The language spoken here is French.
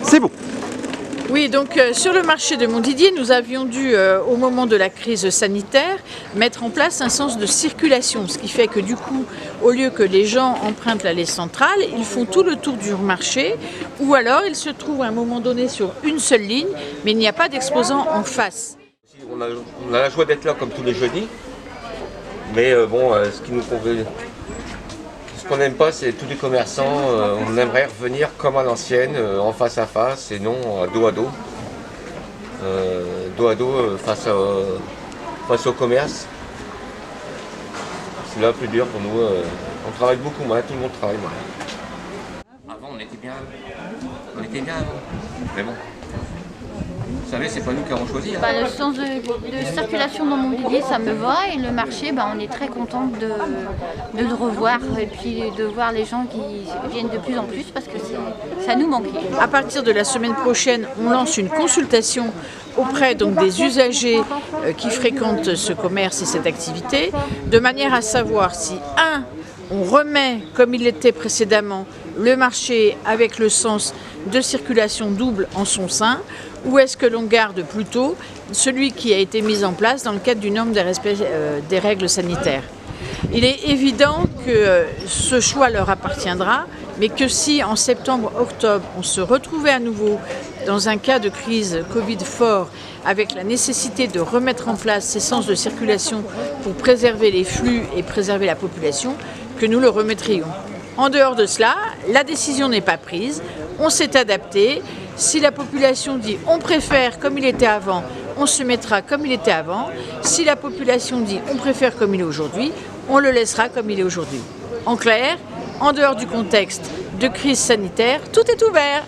C'est bon. Oui, donc sur le marché de Montdidier, nous avions dû, au moment de la crise sanitaire, mettre en place un sens de circulation, ce qui fait que du coup, au lieu que les gens empruntent l'allée centrale, ils font tout le tour du marché, ou alors ils se trouvent à un moment donné sur une seule ligne, mais il n'y a pas d'exposant en face. On a la joie d'être là comme tous les jeudis, mais ce qui nous convient, ce qu'on n'aime pas, c'est tous les commerçants. On aimerait revenir comme à l'ancienne, en face à face et non dos à dos. Dos à dos face au commerce. C'est là plus dur pour nous. On travaille beaucoup moins, tout le monde travaille moins. Avant, on était bien avant. Mais bon. Vous savez, c'est pas nous qui avons choisi. Hein. Le sens de circulation dans Montdidier, ça me va, et le marché, on est très content de le revoir et puis de voir les gens qui viennent de plus en plus parce que ça nous manquait. À partir de la semaine prochaine, on lance une consultation auprès des usagers qui fréquentent ce commerce et cette activité, de manière à savoir si, on remet, comme il l'était précédemment, le marché avec le sens de circulation double en son sein, ou est-ce que l'on garde plutôt celui qui a été mis en place dans le cadre du norme de respect des règles sanitaires. Il est évident que ce choix leur appartiendra, mais que si en septembre-octobre on se retrouvait à nouveau dans un cas de crise Covid fort, avec la nécessité de remettre en place ces sens de circulation pour préserver les flux et préserver la population, que nous le remettrions. En dehors de cela, la décision n'est pas prise, on s'est adapté. Si la population dit on préfère comme il était avant, on se mettra comme il était avant. Si la population dit on préfère comme il est aujourd'hui, on le laissera comme il est aujourd'hui. En clair, en dehors du contexte de crise sanitaire, tout est ouvert.